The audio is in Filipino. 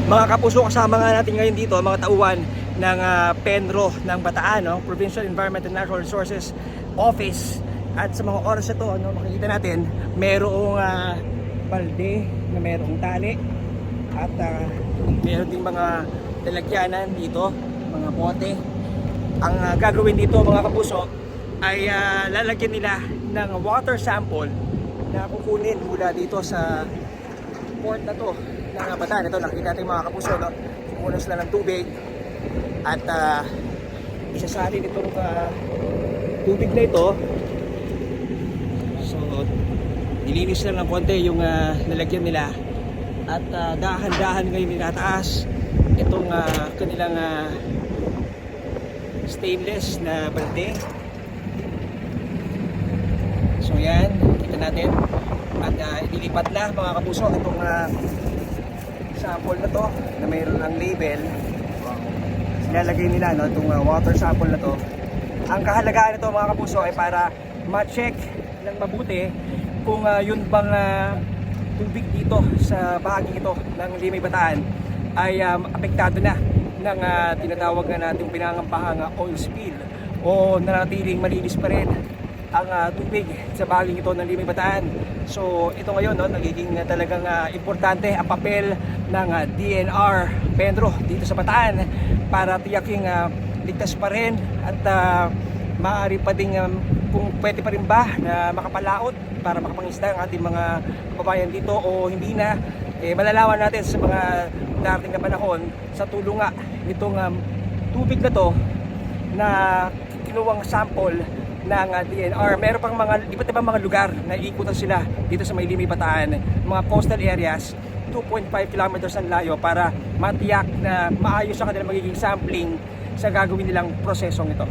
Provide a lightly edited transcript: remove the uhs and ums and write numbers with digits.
Mga kapuso, kasama nga natin ngayon dito mga tauhan ng Penro ng Bataan, no? Provincial Environment and Natural Resources Office. At sa mga oras na to, no, makikita natin merong balde na merong tali at meron ding mga lalagyanan dito, mga bote. Ang gagawin dito mga kapuso ay lalagyan nila ng water sample na kukunin mula dito sa port na to ng Bataan. Ito, nakikita natin mga kapuso, no? Kumuha sila ng tubig at isasalin itong tubig na ito. So nilinis lang ng konti yung nalagyan nila at dahan-dahan ngayon nilataas itong kanilang stainless na balde. So yan, kita natin at ililipat na mga kapuso itong sample na to na mayroon ng label. Nilalagay nila, no, itong water sample na to. Ang kahalagahan nito mga kapuso ay para ma-check ng mabuti kung yun bang tubig dito sa bahagi ito ng Limay Bataan ay apektado na ng tinatawag na natin pinangampahang oil spill o nanatiling malinis pa rin ang tubig sa bahagi ito ng Limay Bataan. So ito ngayon, no, nagiging talagang importante ang papel ng DNR Penro dito sa Bataan para tiyaking ligtas pa rin at maaari pa ding kung pwede pa rin ba na makapalaot para makapangisda ang ating mga kababayan dito o hindi na, malalaman natin sa mga darating na panahon sa tulong nga nitong tubig na to na kinuwang sample ng DNR. Meron pang mga iba't ibang mga lugar na iikutan sila dito sa may Limay Bataan, mga coastal areas, 2.5 kilometers ang layo para matiyak na maayos ang kanilang magiging sampling sa gagawin nilang prosesong ito.